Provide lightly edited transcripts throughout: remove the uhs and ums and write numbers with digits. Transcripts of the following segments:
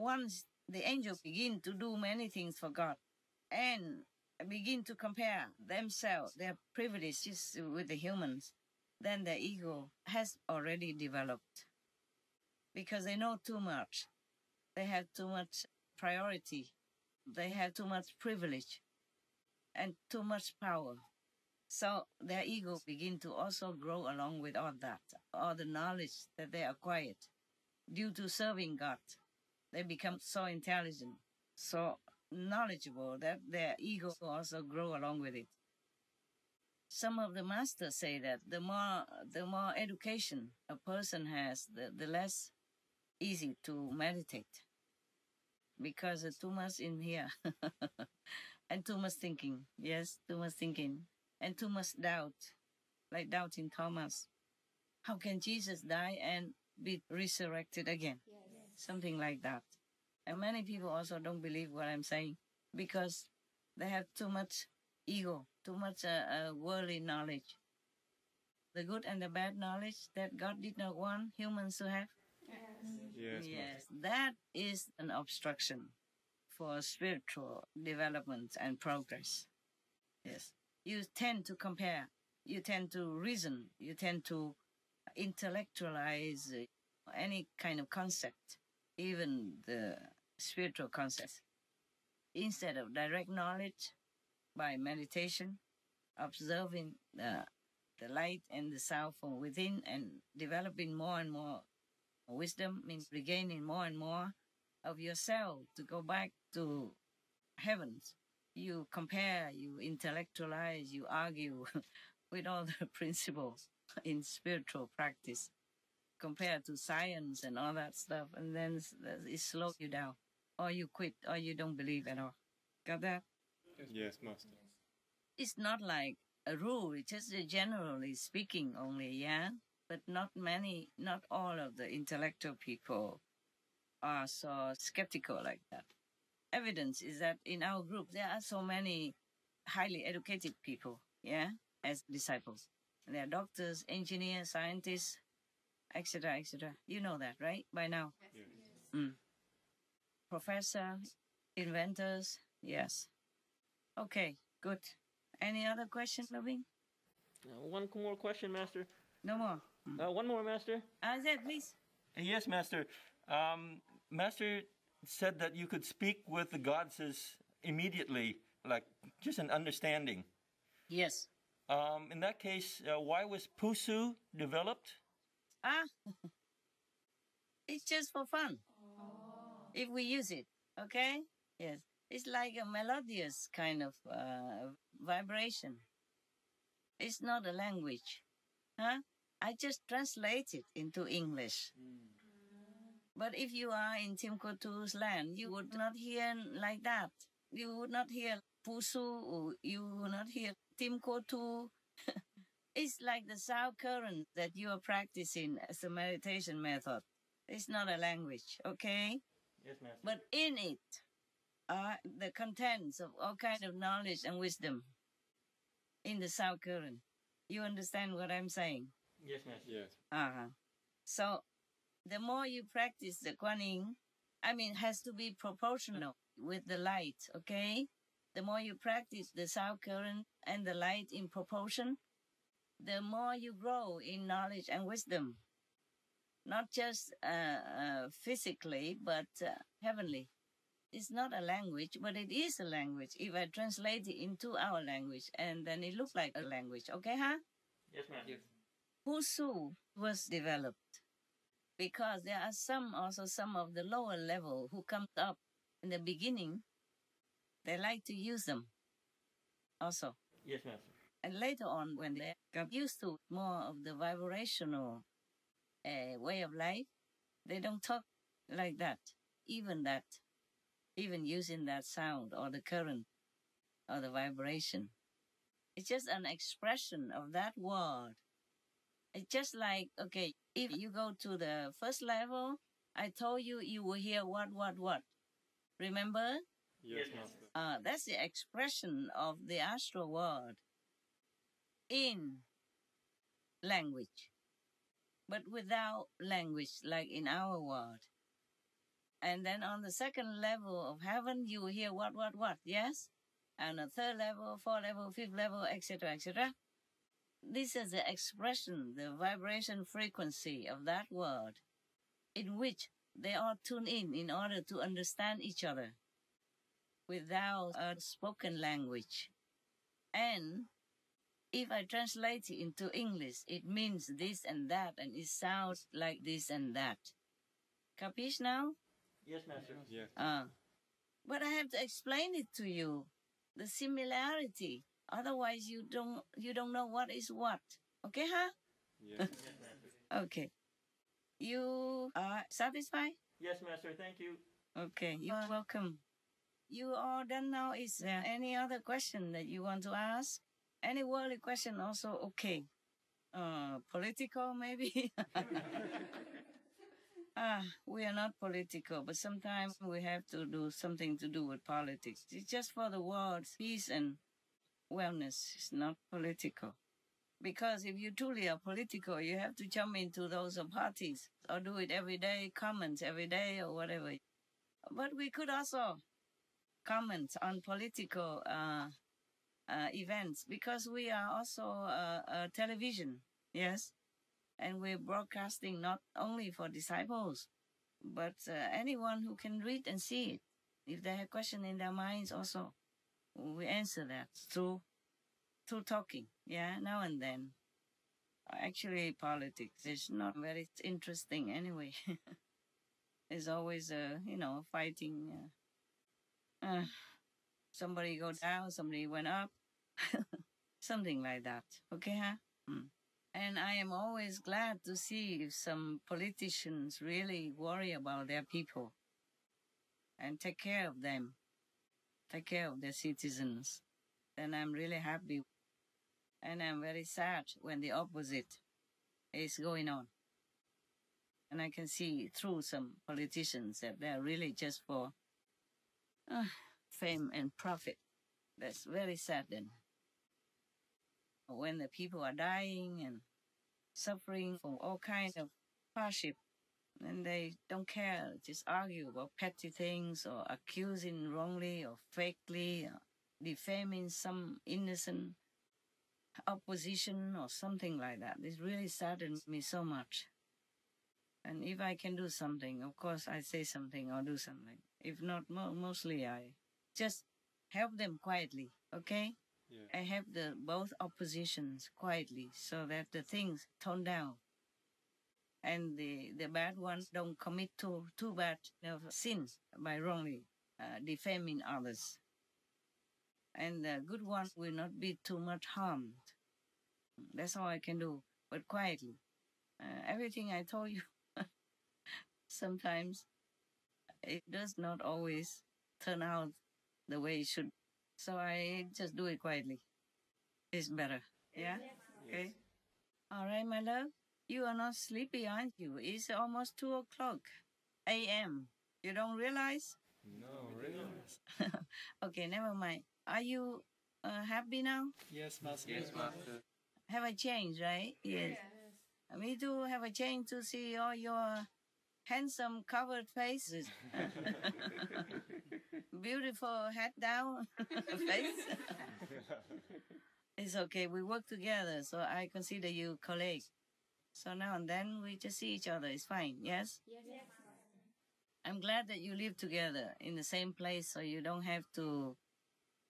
once the angels begin to do many things for God and begin to compare themselves, their privileges with the humans, then the ego has already developed. Because they know too much. They have too much priority. They have too much privilege and too much power. So their ego begin to also grow along with all that, all the knowledge that they acquired due to serving God. They become so intelligent, so knowledgeable that their ego also grow along with it. Some of the masters say that the more education a person has, the less easy to meditate, because there's too much in here and too much thinking. Yes, too much thinking and too much doubt, like doubting Thomas. How can Jesus die and be resurrected again? Yes. Something like that. And many people also don't believe what I'm saying because they have too much ego, too much worldly knowledge. The good and the bad knowledge that God did not want humans to have. Yes, that is an obstruction for spiritual development and progress. Yes. You tend to compare, you tend to reason, you tend to intellectualize any kind of concept, even the spiritual concepts, instead of direct knowledge by meditation, observing the light and the sound from within and developing more and more wisdom, means regaining more and more of yourself to go back to heavens. You compare, you intellectualize, you argue with all the principles in spiritual practice compared to science and all that stuff, and then it slows you down, or you quit, or you don't believe at all. Got that? Yes, Master. It's not like a rule, it's just generally speaking only, yeah? But not all of the intellectual people are so skeptical like that. Evidence is that in our group, there are so many highly educated people, yeah, as disciples. They are doctors, engineers, scientists, etc., etc. You know that, right? By now? Yes. Professor, inventors, yes. Okay, good. Any other question, Loving? One more question, Master. No more. One more, Master. Zed, please. Yes, Master. Master said that you could speak with the goddesses immediately, like just an understanding. Yes. In that case, why was Pusu developed? It's just for fun. If we use it, okay? Yes. It's like a melodious kind of vibration. It's not a language. Huh? I just translate it into English. But if you are in Timkotu's land, you would not hear like that. You would not hear Pusu, or you would not hear Timkotu. It's like the sound current that you are practicing as a meditation method. It's not a language, okay? Yes, Master. But in it are the contents of all kind of knowledge and wisdom in the sound current. You understand what I'm saying? Yes, Master. Yes. So the more you practice the Kuan Yin, has to be proportional with the light, okay? The more you practice the sound current and the light in proportion, the more you grow in knowledge and wisdom. Not just physically, but heavenly. It's not a language, but it is a language. If I translate it into our language, and then it looks like a language, okay, huh? Yes, Master. Pusu was developed because there are some of the lower level who comes up in the beginning. They like to use them also. Yes, Master. And later on, when they got used to more of the vibrational way of life, they don't talk like that. Even using that sound or the current or the vibration. It's just an expression of that word. It's just like, okay, if you go to the first level, I told you will hear what. Remember? Yes, Master. That's the expression of the astral world in language, but without language like in our world. And then on the second level of heaven, you hear what, yes? And the third level, fourth level, fifth level, etc., etc. This is the expression, the vibration frequency of that word, in which they all tune in order to understand each other without a spoken language. And if I translate it into English, it means this and that, and it sounds like this and that. Capiche now? Yes, Master. Yes. But I have to explain it to you, the similarity. Otherwise, you don't know what is what. Okay, huh? Yes. Okay. You are satisfied? Yes, Master. Thank you. Okay, you are welcome. You are done now. Is there any other question that you want to ask? Any worldly question also okay. Political maybe? We are not political, but sometimes we have to do something to do with politics. It's just for the world's peace and wellness. It's not political. Because if you truly are political, you have to jump into those parties or do it every day, comment every day or whatever. But we could also comment on political events because we are also a television, yes? And we're broadcasting not only for disciples, but anyone who can read and see it. If they have questions in their minds also, we answer that through talking, yeah, now and then. Actually, politics is not very interesting anyway. It's always, fighting. Somebody go down, somebody went up. Something like that. Okay, huh? And I am always glad to see if some politicians really worry about their people and take care of them, take care of their citizens. Then I'm really happy. And I'm very sad when the opposite is going on. And I can see through some politicians that they're really just for fame and profit. That's very sad then. When the people are dying and suffering from all kinds of hardship, and they don't care, just argue about petty things or accusing wrongly or fakely, or defaming some innocent opposition or something like that. This really saddens me so much. And if I can do something, of course I say something or do something. If not, mostly I just help them quietly, okay? Yeah. I help both oppositions quietly so that the things tone down. And the bad ones don't commit too bad sins by wrongly defaming others. And the good ones will not be too much harmed. That's all I can do, but quietly. Everything I told you, sometimes it does not always turn out the way it should. So I just do it quietly. It's better. Yeah? Okay. All right, my love. You are not sleepy, aren't you? It's almost 2:00 a.m. You don't realize? No, really. Okay, never mind. Are you happy now? Yes, Master. Yes, Master. Have a change, right? Yes. Me too have a change to see all your handsome covered faces. Beautiful head down face. It's okay. We work together, so I consider you colleague. So now and then we just see each other. It's fine, yes? Yes. I'm glad that you live together in the same place so you don't have to,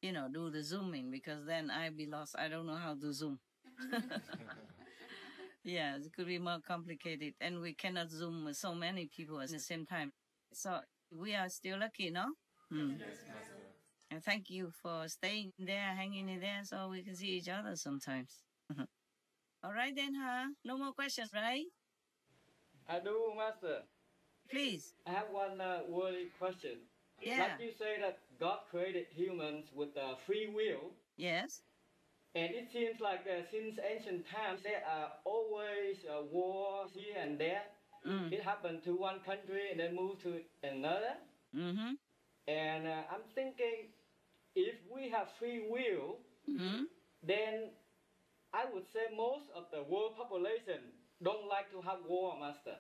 do the Zooming because then I'd be lost. I don't know how to Zoom. Yeah, it could be more complicated and we cannot Zoom with so many people at the same time. So we are still lucky, no? Yes, Master. And thank you for staying there, hanging in there so we can see each other sometimes. All right then, huh? No more questions, right? I do, Master. Please. I have one worthy question. Yeah. Like you say that God created humans with free will, Yes. and it seems like since ancient times there are always wars here and there. It happened to one country and then moved to another. Mm-hmm. And I'm thinking, if we have free will, then I would say most of the world population don't like to have war, Master.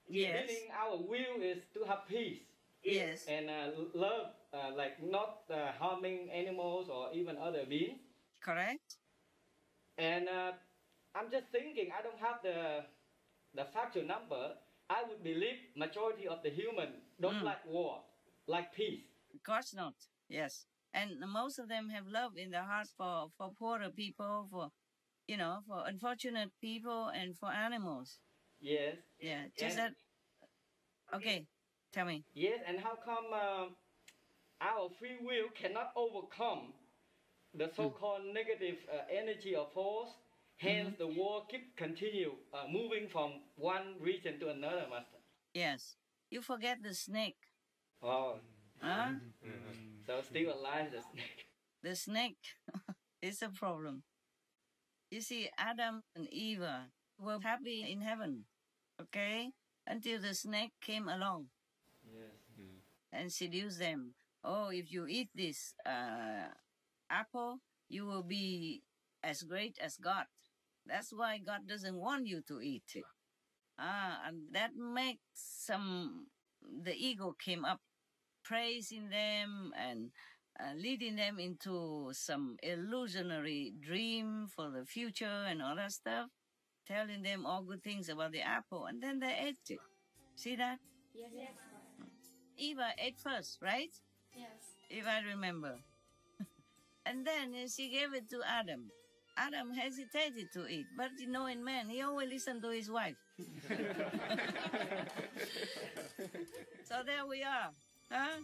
Yes. Meaning our will is to have peace. Yes. and love, like not harming animals or even other beings. Correct? And I'm just thinking, I don't have the factual number. I would believe majority of the human don't like war, like peace. Of course not. Yes. And most of them have love in their heart for poorer people, for for unfortunate people and for animals. Yes. Yeah. Just And- that. Okay. Tell me. Yes, and how come our free will cannot overcome the so-called negative energy or force? Hence, the war continue moving from one region to another, Master. Yes. You forget the snake. Oh, Huh? so still alive, the snake. The snake is a problem. You see, Adam and Eve were happy in heaven, okay? Until the snake came along Yes. and seduced them. Oh, if you eat this apple, you will be as great as God. That's why God doesn't want you to eat it. And that makes the ego came up, praising them and leading them into some illusionary dream for the future and all that stuff, telling them all good things about the apple, and then they ate it. See that? Yes. Eva ate first, right? Yes. If I remember. And then she gave it to Adam. Adam hesitated to eat, but in man, he always listened to his wife. So there we are. Huh?